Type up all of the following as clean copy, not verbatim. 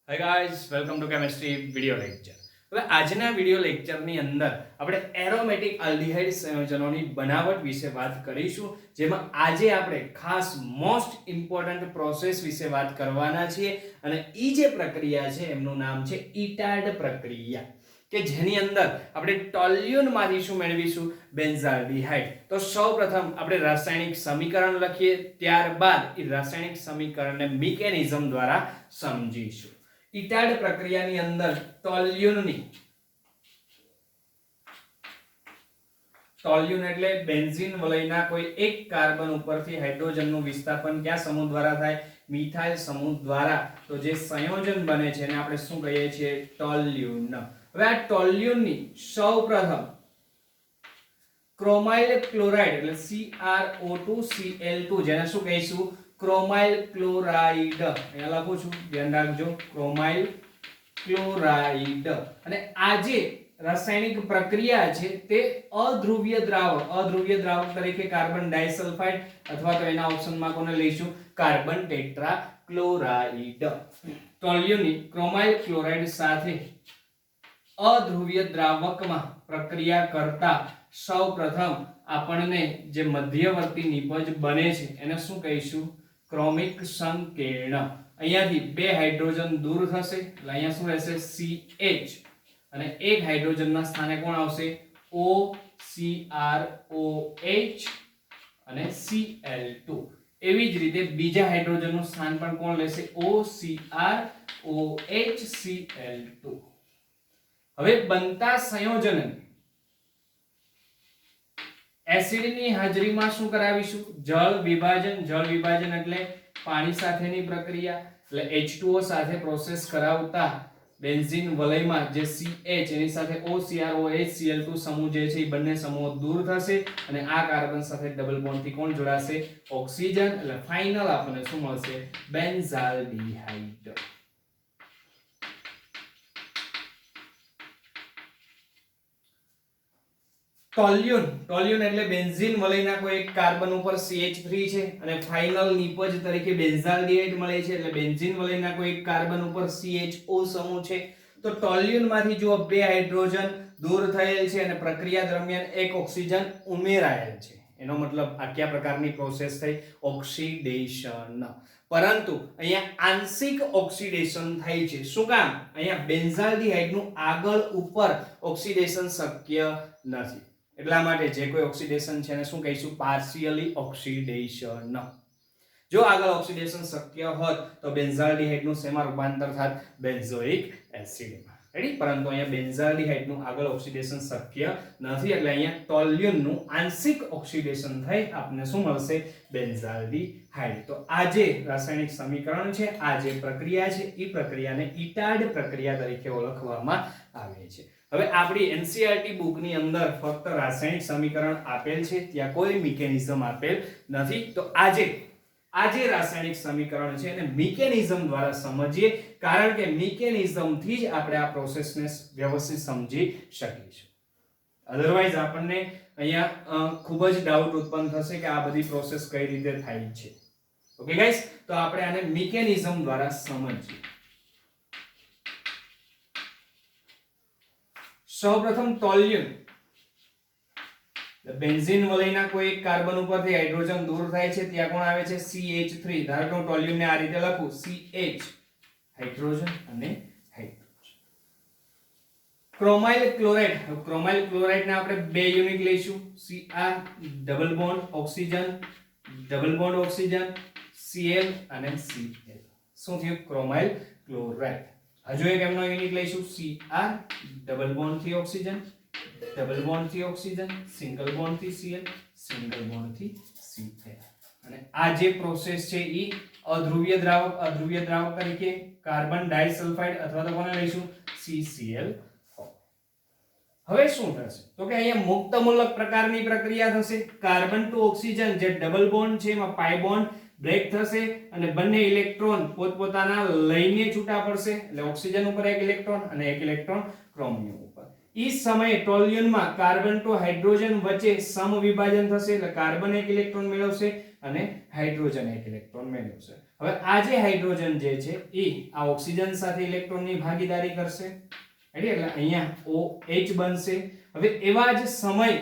Hi guys, welcome to chemistry video lecture. હવે આજના video લેક્ચરની અંદર આપણે એરોમેટિક આલ્ડિહાઇડ સંયોજનોની બનાવટ વિશે વાત કરીશું, જેમાં આજે આપણે ખાસ મોસ્ટ ઇમ્પોર્ટન્ટ પ્રોસેસ વિશે વાત કરવાના છીએ અને એ જે પ્રક્રિયા છે એમનું નામ છે ઇટાડ પ્રક્રિયા, કે જેની અંદર આપણે ટોલ્યુનમાંથી શું મેળવીશું? બેન્ઝાલ્ડિહાઇડ. તો સૌપ્રથમ આપણે રાસાયણિક સમીકરણ લખીએ, ત્યારબાદ એ રાસાયણિક સમીકરણને મિકેનિઝમ દ્વારા સમજીશું. ઇટાડ પ્રક્રિયાની અંદર ટોલ્યુન એટલે બેન્ઝીન વલયના કોઈ એક કાર્બન ઉપરથી હાઇડ્રોજનનું વિસ્થાપન કયા સમૂહ દ્વારા થાય? મિથાઇલ સમૂહ દ્વારા. તો જે સંયોજન બને છે એને આપણે શું કહીએ છીએ? ટોલ્યુન. હવે આ ટોલ્યુનની સૌપ્રથમ ક્રોમાઇલ ક્લોરાઇડ એટલે CrO2Cl2, જેને શું કહીશું? ક્રોમાઇલ ક્લોરાઇડ. અહીંયા લખું છું, ધ્યાન રાખજો, ક્રોમાઇલ ક્લોરાઇડ. અને આ જે રાસાયણિક પ્રક્રિયા છે તે અધ્રુવીય દ્રાવક તરીકે કાર્બન ડાઇસલ્ફાઇડ અથવા તો એના ઓપ્શનમાં કોને લઈશું? Carbon tetrachloride. ટોલ્યુનની ક્રોમાઇલ ક્લોરાઇડ સાથે અધ્રુવીય દ્રાવકમાં પ્રક્રિયા કરતા સૌપ્રથમ આપણને જે મધ્યવર્તી નિપજ બને છે એને શું કહીશું? ક્રોમિક સંકીર્ણ. અહીંયાથી બે હાઇડ્રોજન દૂર થશે એટલે અહીંયા શું રહેશે? CH, અને એક હાઇડ્રોજનના સ્થાને કોણ આવશે? OCROH અને Cl2. એવી જ રીતે બીજા હાઇડ્રોજનનું સ્થાન પણ કોણ લેશે? OCROH Cl2. હવે બનતા સંયોજન એસિડની હાજરીમાં શું કરાવીશું? જળ વિભાજન એટલે પાણી સાથેની પ્રક્રિયા. એટલે H2O સાથે પ્રોસેસ કરાવતા બેન્ઝીન વલયમાં જે CH એની સાથે OCROH Cl2 સમૂહ જે છે એ બંને સમૂહો દૂર થશે અને આ કાર્બન સાથે ડબલ બોન્ડ થી કોણ જોડાશે? ઓક્સિજન. એટલે ફાઇનલ આપણને શું મળશે? બેન્ઝાલ્ડિહાઇડ. ટોલ્યુન એટલે બેન્ઝીન વલયના કોઈ એક કાર્બન ઉપર CH3 છે અને ફાઇનલ નિપજ તરીકે બેન્ઝાલ્ડિહાઇડ મળે છે. એટલે બેન્ઝીન વલયના કોઈ એક કાર્બન ઉપર CHO સમૂહ છે. તો ટોલ્યુનમાંથી જો બે હાઇડ્રોજન દૂર થયેલ છે અને પ્રક્રિયા દરમિયાન એક ઓક્સિજન ઉમેરાયેલ છે, એનો મતલબ આ કયા પ્રકારની પ્રોસેસ થઈ? ઓક્સિડેશન. પરંતુ અહીંયા આંશિક ઓક્સિડેશન થાય છે. શું કામ? અહીંયા બેન્ઝાલ્ડિહાઇડનું આગળ ઉપર ઓક્સિડેશન શક્ય નથી. એટલા માટે જે કોઈ ઓક્સિડેશન છે એને શું કહીશું? Partially oxidation. જો આગળ ઓક્સિડેશન શક્ય હોત તો બેન્ઝાલ્ડિહાઇડનું શેમાં રૂપાંતર થાત? બેન્ઝોઇક એસિડમાં. રેડી? પરંતુ અહીંયા બેન્ઝાલ્ડિહાઇડનું આગળ ઓક્સિડેશન શક્ય નથી એટલે અહીંયા ટોલ્યુનનું આંશિક ઓક્સિડેશન થઈ આપણને શું મળશે? બેન્ઝાલ્ડિહાઇડ. તો આ જે રાસાયણિક સમીકરણ છે, આ જે પ્રક્રિયા છે, એ પ્રક્રિયાને ઇટાડ પ્રક્રિયા તરીકે ઓળખવામાં આવે છે. હવે આપણી NCERT બુકની અંદર ફક્ત રાસાયણિક સમીકરણ આપેલ છે, ત્યાં કોઈ મિકેનિઝમ આપેલ નથી. તો આજે રાસાયણિક સમીકરણ છે એને મિકેનિઝમ દ્વારા સમજીએ, કારણ કે મિકેનિઝમ થી જ આપણે આ પ્રોસેસને વ્યવસ્થિત સમજી શકીશું. અધરવાઇઝ આપણને અહીંયા ખૂબ જ ડાઉટ ઉત્પન્ન થશે કે આ બધી પ્રોસેસ કઈ રીતે થાય છે. ઓકે ગાઈસ, તો આપણે આને મિકેનિઝમ દ્વારા સમજીએ. સૌપ્રથમ ટોલ્યુન બેન્ઝીન વલયના કોઈ એક કાર્બન ઉપરથી હાઇડ્રોજન દૂર થાય છે, ત્યાં કોણ આવે છે? CH3. ધારો કે હું ટોલ્યુનને આ રીતે લખું, CH હાઇડ્રોજન અને હાઇડ્રોજન. ક્રોમાઇલ ક્લોરાઇડ ને આપણે બે યુનિટ લઈશું, Cr double bond oxygen Cl અને Cl. શું થયું? ક્રોમાઇલ ક્લોરાઇડ. હજુ એક એમનો યુનિટ લઈશું, Cr ડબલ બોન્ડ થી ઓક્સિજન સિંગલ બોન્ડ થી Cl, સિંગલ બોન્ડ થી Cl. અને આ જે પ્રોસેસ છે એ અધ્રુવીય દ્રાવક તરીકે કાર્બન ડાઇસલ્ફાઇડ અથવા તો કોને લઈશું? CCl. હવે શું થશે? તો કે અહીંયા મુક્ત મૂલક પ્રકારની પ્રક્રિયા થશે. કાર્બન ટુ ઓક્સિજન જે ડબલ બોન્ડ છે એમાં પાઈ બોન્ડ બ્રેક થશે અને બંને ઇલેક્ટ્રોન પોતપોતાના લઈને છૂટા પડશે. એટલે ઓક્સિજન ઉપર એક ઇલેક્ટ્રોન અને એક ઇલેક્ટ્રોન ક્રોમિયમ ઉપર. ઈ સમયે ટોલ્યુનમાં કાર્બન ટુ હાઇડ્રોજન વચ્ચે સમવિભાજન થશે. એટલે કાર્બન એક ઇલેક્ટ્રોન મેળવશે અને હાઇડ્રોજન એક ઇલેક્ટ્રોન મેળવશે. હવે આ જે હાઇડ્રોજન જે છે એ આ ઓક્સિજન સાથે ઇલેક્ટ્રોનની ભાગીદારી કરશે, એટલે અહીંયા OH બનશે. હવે એવા જ સમય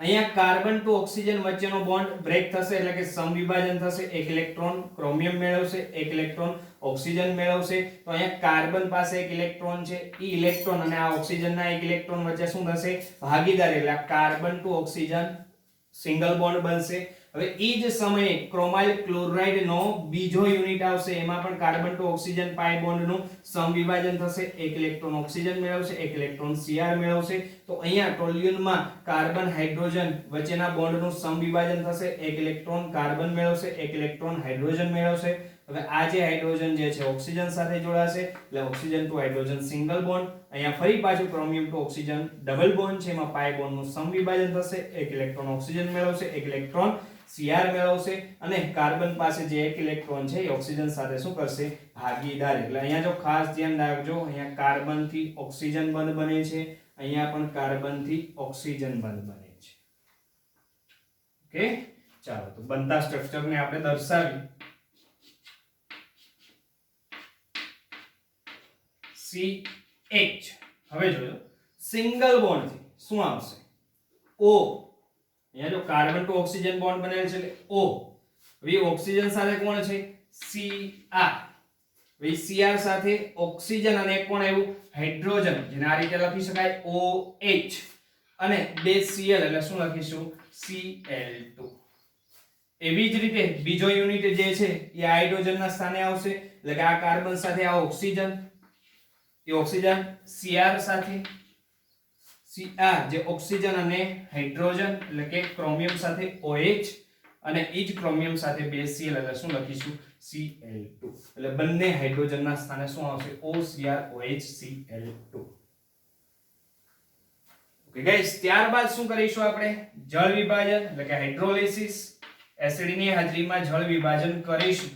અહીંયા કાર્બન ટુ ઓક્સિજન વચ્ચેનો બોન્ડ બ્રેક થશે, એટલે કે સમવિભાજન થશે. એક ઇલેક્ટ્રોન ક્રોમિયમ મેળવશે, એક ઇલેક્ટ્રોન ઓક્સિજન મેળવશે. તો અહીંયા કાર્બન પાસે એક ઇલેક્ટ્રોન છે, ઈ ઇલેક્ટ્રોન અને આ ઓક્સિજનના એક ઇલેક્ટ્રોન વચ્ચે શું થશે? ભાગીદારી, એટલે carbon to oxygen single bond બનશે. હવે ઈ જ સમયે ક્રોમાઇલ ક્લોરાઇડ નો બીજો યુનિટ આવશે, એમાં પણ carbon to oxygen pi bond નું સમવિભાજન થશે. એક ઇલેક્ટ્રોન ઓક્સિજન મેળવશે, એક ઇલેક્ટ્રોન Cr મેળવશે. તો અહીંયા ટોલ્યુનમાં કાર્બન હાઇડ્રોજન વચ્ચેના બોન્ડ નું સમવિભાજન થશે. એક ઇલેક્ટ્રોન કાર્બન મેળવશે, એક ઇલેક્ટ્રોન હાઇડ્રોજન મેળવશે. હવે આ જે હાઇડ્રોજન જે છે ઓક્સિજન સાથે જોડાશે, એટલે oxygen to hydrogen single bond. અહીંયા ફરી પાછું chromium to oxygen double bond છે, એમાં પાઈ બોન્ડ નું સમવિભાજન થશે. એક ઇલેક્ટ્રોન ઓક્સિજન મેળવશે, એક ઇલેક્ટ્રોન Cr મેળવશે અને કાર્બન પાસે જે એક ઇલેક્ટ્રોન છે એ ઓક્સિજન સાથે શું કરશે? ભાગીદારી. એટલે અહીંયા જો ખાસ ધ્યાન રાખજો, અહીંયા કાર્બન થી ઓક્સિજન બંધ બને છે, અહીંયા પણ કાર્બન થી ઓક્સિજન બંધ બને છે. ઓકે, ચાલો તો બનતા સ્ટ્રક્ચર ને આપણે દર્શાવી. CH. હવે જોજો સિંગલ બોન્ડ થી શું આવશે? O. અહીંયા જો કાર્બન ટુ ઓક્સિજન બોન્ડ બનેલ છે એટલે O. હવે ઓક્સિજન સાથે કોણ છે? Cr. હવે Cr સાથે ઓક્સિજન અને એક કોણ આવ્યું? હાઇડ્રોજન, જેને આ રીતે લખી શકાય OH અને બે Cl, એટલે શું લખીશું? Cl2. એવી જ રીતે બીજો યુનિટ જે છે એ હાઇડ્રોજનના સ્થાને આવશે, એટલે કે આ કાર્બન સાથે આ ઓક્સિજન, એ ઓક્સિજન Cr સાથે Cr જે ઓક્સિજન અને હાઇડ્રોજન, એટલે કે ક્રોમિયમ સાથે OH અને ઈ જ ક્રોમિયમ સાથે બે Cl, એટલે શું લખીશું? Cl2. એટલે બંને હાઇડ્રોજનના સ્થાને શું આવશે? OCr OH Cl2. Okay guys, ત્યારબાદ શું કરીશું આપણે? જળ વિભાજન, એટલે કે હાઇડ્રોલિસિસ. એસિડની હાજરીમાં જળ વિભાજન કરીશું.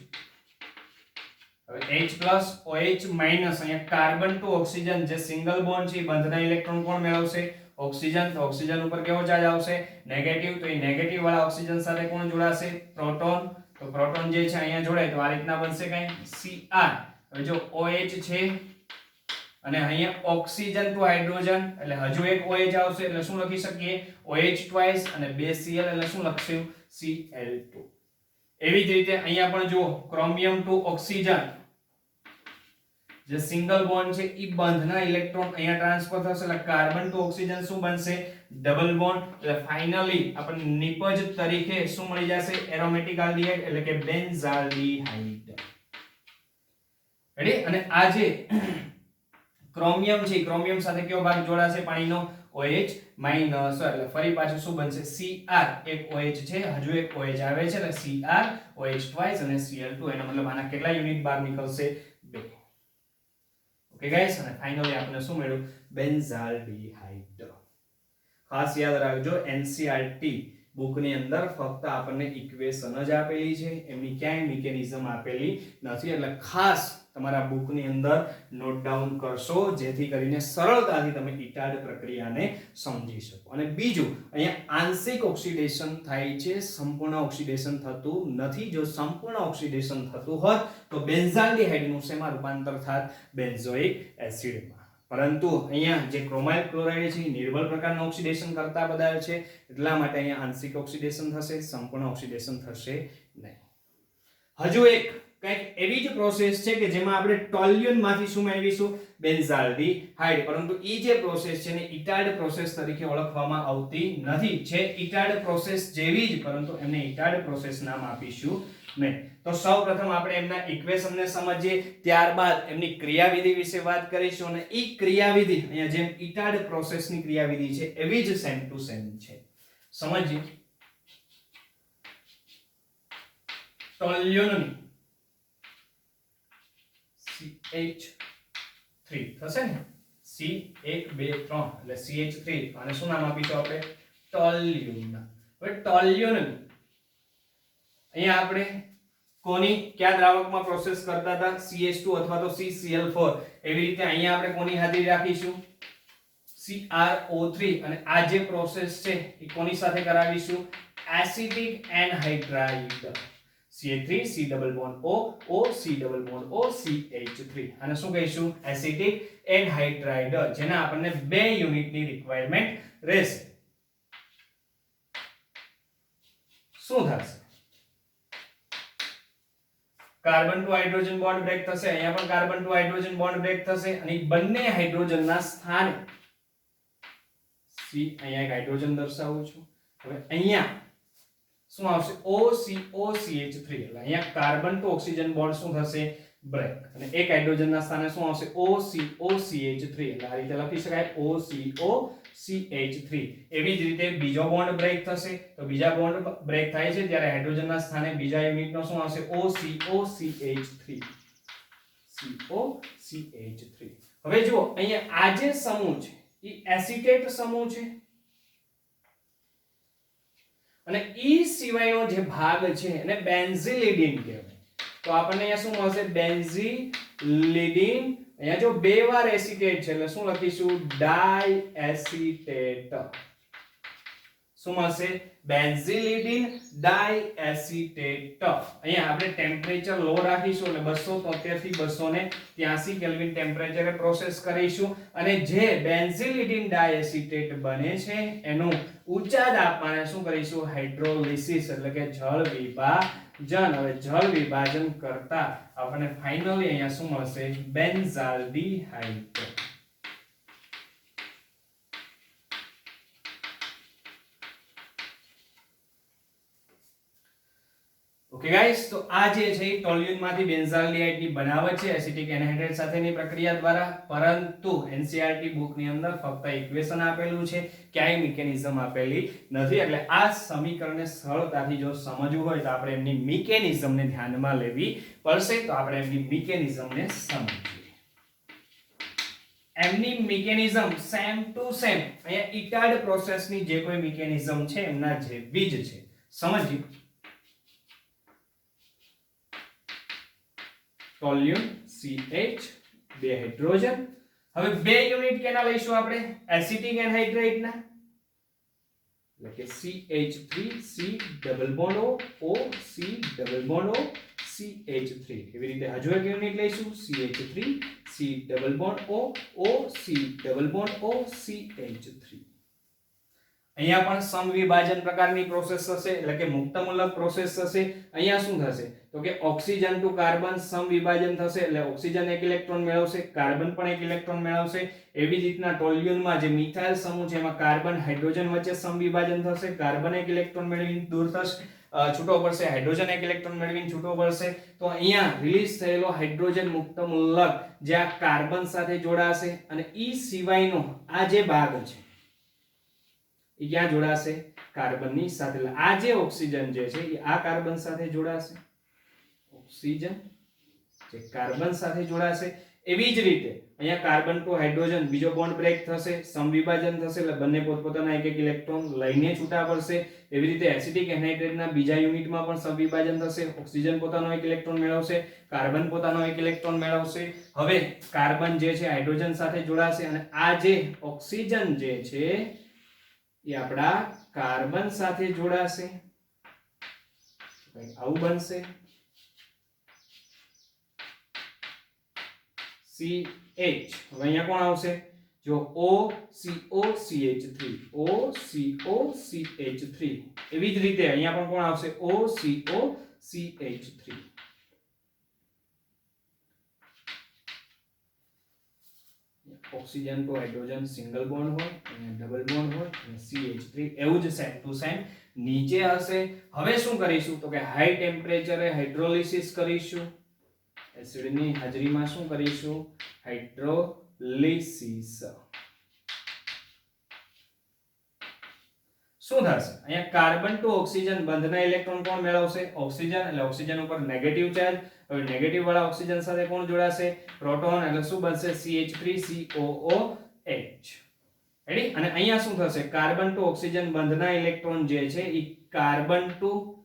હવે H+OH- અહીંયા કાર્બન ટુ ઓક્સિજન જે સિંગલ બોન્ડ છે, બંધના ઇલેક્ટ્રોન કોણ મેળવશે? ઓક્સિજન. તો ઓક્સિજન ઉપર કેવો ચાર્જ આવશે? નેગેટિવ. તો એ નેગેટિવ વાળા ઓક્સિજન સાથે કોણ જોડાશે? પ્રોટોન. તો પ્રોટોન જે છે અહીંયા જોડાય તો આ રીતના બનશે કઈ Cr. હવે જો OH છે અને અહીંયા ઓક્સિજન ટુ હાઇડ્રોજન, એટલે હજુ એક OH આવશે, એટલે શું લખી શકીએ? OH ટ્વાઇસ અને બે Cl, એટલે શું લખશું? Cl2. એવી જ રીતે અહીંયા પણ જુઓ ક્રોમિયમ ટુ ઓક્સિજન જે સિંગલ બોન્ડ છે ઈ બંધના ઇલેક્ટ્રોન અહીંયા ટ્રાન્સફર થશે, એટલે કાર્બન ટુ ઓક્સિજન શું બનશે? Double bond. એટલે ફાઇનલી આપણને નિપજ તરીકે શું મળી જશે? એરોમેટિક આલ્ડીહાઇડ, એટલે કે બેન્ઝાલ્ડીહાઇડ. રેડી? અને આ જે ક્રોમિયમ છે, ક્રોમિયમ સાથે કયો ભાગ જોડાશે પાણીનો? OH-, એટલે ફરી પાછું શું બનશે? Cr. એક OH છે, હજુ એક OH આવે છે, એટલે Cr OH ટ્વાઇસ અને Cl2. એનો મતલબ આના કેટલા યુનિટ બહાર નીકળશે? 2. ઓકે ગાઈસ, અને ફાઇનલી આપણે શું મળ્યું? બેન્ઝાલ્ડીહાઇડ. ખાસ યાદ રાખજો, NCERT બુકની અંદર ફક્ત આપણને ઇક્વેશન જ આપેલી છે, એમની ક્યાંય મિકેનિઝમ આપેલી નથી. એટલે ખાસ તમારા બુકની અંદર નોટ ડાઉન કરશો, જેથી કરીને સરળતાથી તમે ઇટાડ પ્રક્રિયાને સમજી શકો. અને બીજું, અહીંયા આંશિક ઓક્સિડેશન થાય છે, સંપૂર્ણ ઓક્સિડેશન થતું નથી. જો સંપૂર્ણ ઓક્સિડેશન થતું હોત તો બેન્ઝાલ્ડીહાઇડનું શેમાં રૂપાંતર થાત? બેન્ઝોઇક એસિડમાં. પરંતુ અહીંયા જે ક્રોમાઇલ ક્લોરાઇડ છે નિર્બળ પ્રકારનું ઓક્સિડેશન કરતા પદાર્થ છે, એટલા માટે અહીંયા આંશિક ઓક્સિડેશન થશે, સંપૂર્ણ ઓક્સિડેશન થશે નહીં. હજુ એક કંઈક એવી જ પ્રોસેસ છે કે જેમાં આપણે ટોલ્યુન માંથી શું મેળવીશું? બેન્ઝાલ્ડીહાઇડ. પરંતુ ઈ જે પ્રોસેસ છે ને ઇટાડ પ્રોસેસ તરીકે ઓળખવામાં આવતી નથી. છે ઇટાડ પ્રોસેસ જેવી જ, પરંતુ એમને ઇટાડ પ્રોસેસ નામ આપીશું નહીં. તો સૌપ્રથમ આપણે એમના ઇક્વેશનને સમજીએ, ત્યારબાદ એમની ક્રિયાવિધિ વિશે વાત કરીશું. અને ઈ ક્રિયાવિધિ અહીંયા જેમ ઇટાડ પ્રોસેસની ક્રિયાવિધિ છે એવી જ સેમ ટુ સેમ છે. સમજીએ. ટોલ્યુનની CH3 થશે ને? C1 2 3 એટલે CH3. અને શું નામ આપીશું આપણે? ટોલ્યુન. હવે ટોલ્યુન અહીંયા આપણે કોની કયા દ્રાવકમાં પ્રોસેસ કરતા હતા? CH2 અથવા તો CCl4. એવી રીતે અહીંયા આપણે કોની હાજરી રાખીશું? CrO3. અને આ જે પ્રોસેસ છે એ કોની સાથે કરાવીશું? Acetic anhydride. CH3 C double bond O O C double bond O CH3 અને શું કહીશું એસિટિક એનહાઇડ્રાઇડ જેના આપણને 2 યુનિટની રિક્વાયરમેન્ટ રહેશે શું થશે carbon to hydrogen bond break થશે અહીંયા પણ carbon to hydrogen bond break થશે અને બંને હાઇડ્રોજનના સ્થાને C અહીંયા એક હાઇડ્રોજન દર્શાવું છું હવે અહીંયા શું આવશે OCOCH3 એટલે અહીંયા કાર્બન ટુ ઓક્સિજન બોન્ડ શું થશે બ્રેક અને એક હાઇડ્રોજનના સ્થાને શું આવશે OCOCH3 એટલે આ રીતે લખી શકાય OCOCH3 એવી જ રીતે બીજો બોન્ડ બ્રેક થશે તો બીજા બોન્ડ બ્રેક થાય છે ત્યારે હાઇડ્રોજનના સ્થાને બીજા યુનિટનો શું આવશે OCOCH3 COCH3 હવે જુઓ અહીંયા આ જે સમૂહ છે એ એસિટેટ સમૂહ છે અને ઈ સિવાયનો જે ભાગ છે એને બેન્ઝિલિડીન કહેવાય તો આપણને અહીંયા શું મળશે બેન્ઝિલિડીન અહીંયા જો બે વાર એસિટેટ છે એટલે શું લખીશું ડાઇએસિટેટ શું મળશે બેન્ઝિલિડીન ડાઇએસિટેટ અહીંયા આપણે ટેમ્પરેચર લો રાખીશું એટલે 273 થી 283 કેલ્વિન ટેમ્પરેચરે પ્રોસેસ કરીશું અને જે બેન્ઝિલિડીન ડાઇએસિટેટ બને છે એનું ઊંચા તાપમાને શું કરીશું હાઇડ્રોલિસિસ એટલે કે જળ વિભાજન હવે જળ વિભાજન કરતા આપણને ફાઇનલી અહીંયા શું મળશે બેન્ઝાલ્ડીહાઇડ ઓકે ગાઈસ તો આ જે છે ટોલ્યુન માંથી બેન્ઝાલ્ડીહાઇડ ની બનાવટ છે એસિટિક એનહાઇડ્રેટ સાથેની પ્રક્રિયા દ્વારા પરંતુ એનસીઈઆરટી બુક ની અંદર ફક્ત ઇક્વેશન આપેલું છે ક્યાંય મિકેનિઝમ આપેલી નથી એટલે આ સમીકરણને સરળતાથી જો સમજવું હોય તો આપણે એમની મિકેનિઝમને ધ્યાનમાં લેવી પડશે તો આપણે એમની મિકેનિઝમને સમજીએ એમની મિકેનિઝમ સેમ ટુ સેમ અહીંયા ઇટાડ પ્રોસેસની જે કોઈ મિકેનિઝમ છે એમના જેવી જ છે સમજીએ ટોલ્યુન CH બે હાઇડ્રોજન હવે બે યુનિટ કેના લઈશું આપણે એસિટિક એનહાઇડ્રેટ ના એટલે કે CH3 C double bond O C double bond O CH3 એવી રીતે હજુ એક યુનિટ લઈશું CH3 C double bond O C double bond O CH3 અહીંયા પણ સમવિભાજન પ્રકારની પ્રોસેસ થશે એટલે કે મુક્તમૂલક પ્રોસેસ થશે અહીંયા શું થશે તો કે ઓક્સિજન ટુ કાર્બન સમવિભાજન થશે એટલે ઓક્સિજન એક ઇલેક્ટ્રોન મેળવશે કાર્બન પણ એક ઇલેક્ટ્રોન મેળવશે એવી જ રીતના ટોલ્યુનમાં જે મિથાઇલ સમૂહ છે એમાં કાર્બન હાઇડ્રોજન વચ્ચે સમવિભાજન થશે કાર્બન એક ઇલેક્ટ્રોન મેળવીને દૂર થશે છૂટો પડશે હાઇડ્રોજન એક ઇલેક્ટ્રોન મેળવીને છૂટો પડશે તો અહીંયા રિલીઝ થયેલો હાઇડ્રોજન મુક્તમૂલક જે આ કાર્બન સાથે જોડાશે અને ઈ સિવાયનો આ જે ભાગ છે એ ક્યાં જોડાશે કાર્બનની સાથે એટલે આ જે ઓક્સિજન જે છે એ આ કાર્બન સાથે જોડાશે ઓક્સિજન જે કાર્બન સાથે જોડાશે એવી જ રીતે અહીંયા કાર્બન ટુ હાઇડ્રોજન બીજો બોન્ડ બ્રેક થશે સમવિભાજન થશે એટલે બંને પોતપોતાના એક એક ઇલેક્ટ્રોન લઈને છૂટા પડશે એવી રીતે એસિટિક એનહાઇડ્રેટના બીજા યુનિટમાં પણ સમવિભાજન થશે ઓક્સિજન પોતાનો એક ઇલેક્ટ્રોન મેળવશે કાર્બન પોતાનો એક ઇલેક્ટ્રોન મેળવશે હવે કાર્બન જે છે હાઇડ્રોજન સાથે જોડાશે અને આ જે ઓક્સિજન જે છે એ આપણા કાર્બન સાથે જોડાશે આવું બનશે CH હવે અહીંયા કોણ આવશે જો OCOCH3 OCOCH3 એવી જ રીતે અહીંયા પણ કોણ આવશે OCOCH3 oxygen to hydrogen single bond હોય અને ડબલ બોન્ડ હોય અને CH3 એવું જ સેમ ટુ સેમ નીચે હશે હવે શું કરીશું તો કે હાઈ ટેમ્પરેચરે હાઇડ્રોલિસિસ કરીશું એસિડની હાજરીમાં શું કરીશું હાઇડ્રોલિસિસ શું થશે અહીંયા કાર્બન ટુ ઓક્સિજન બંધના ઇલેક્ટ્રોન કોણ મેળવશે ઓક્સિજન એટલે ઓક્સિજન ઉપર નેગેટિવ ચાર્જ હવે નેગેટિવ વાળા ઓક્સિજન સાથે કોણ જોડાશે પ્રોટોન એટલે શું બનશે CH3COOH રેડી અને અહીંયા શું થશે કાર્બન ટુ ઓક્સિજન બંધના ઇલેક્ટ્રોન જે છે એ કાર્બન ટુ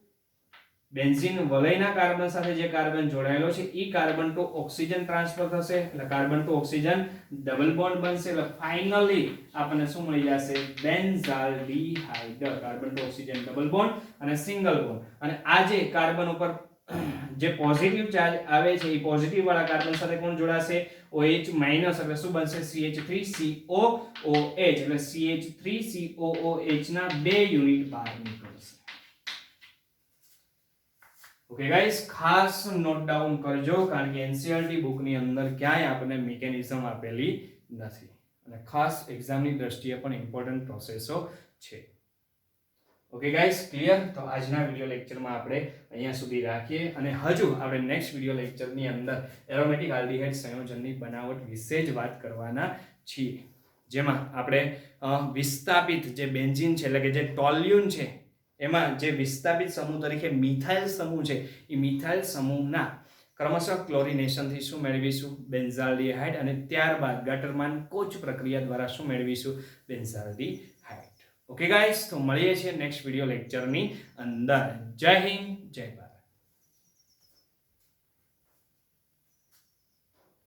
બેન્ઝીન વલયના કાર્બન સાથે જે કાર્બન જોડાયેલો છે એ કાર્બન ટુ ઓક્સિજન ટ્રાન્સફર થશે એટલે carbon to oxygen double bond બનશે એટલે ફાઇનલી આપણને શું મળી જશે benzaldehyde carbon to oxygen double bond અને સિંગલ બોન્ડ અને આ જે કાર્બન ઉપર જે પોઝિટિવ ચાર્જ આવે છે એ પોઝિટિવ વાળા કાર્બન સાથે કોણ જોડાશે OH માઈનસ એટલે શું બનશે CH3COOH એટલે CH3COOH ના 2 યુનિટ બહાર નીકળશે ઓકે ગાઈસ ખાસ નોટ ડાઉન કરજો કારણ કે NCERT બુક ની અંદર ક્યાંય આપણને મિકેનિઝમ આપેલી નથી અને ખાસ એક્ઝામ ની દ્રષ્ટિએ પણ ઇમ્પોર્ટન્ટ પ્રોસેસો છે ઓકે ગાઈસ ક્લિયર તો આજના વિડિયો લેક્ચરમાં આપણે અહીંયા સુધી રાખીએ અને હજુ આપણે નેક્સ્ટ વિડિયો લેક્ચરની અંદર એરોમેટિક આલ્ડીહાઇડ સંયોજનની બનાવટ વિશે જ વાત કરવાના છીએ જેમાં આપણે વિસ્થાપિત જે બેન્ઝીન છે એટલે કે જે ટોલ્યુન છે એમાં જે વિસ્થાપિત સમૂહ તરીકે મિથાઇલ સમૂહ છે એ મિથાઇલ સમૂહના ક્રમશઃ ક્લોરિનેશનથી શું મેળવીશું બેન્ઝાલ્ડીહાઇડ અને ત્યારબાદ ગટરમાન કોચ પ્રક્રિયા દ્વારા શું મેળવીશું બેન્ઝાલ્ડીહાઇડ ઓકે ગાઈસ તો મળીએ છીએ નેક્સ્ટ વિડિયો લેક્ચરની અંદર જય હિન્દ જય ભારત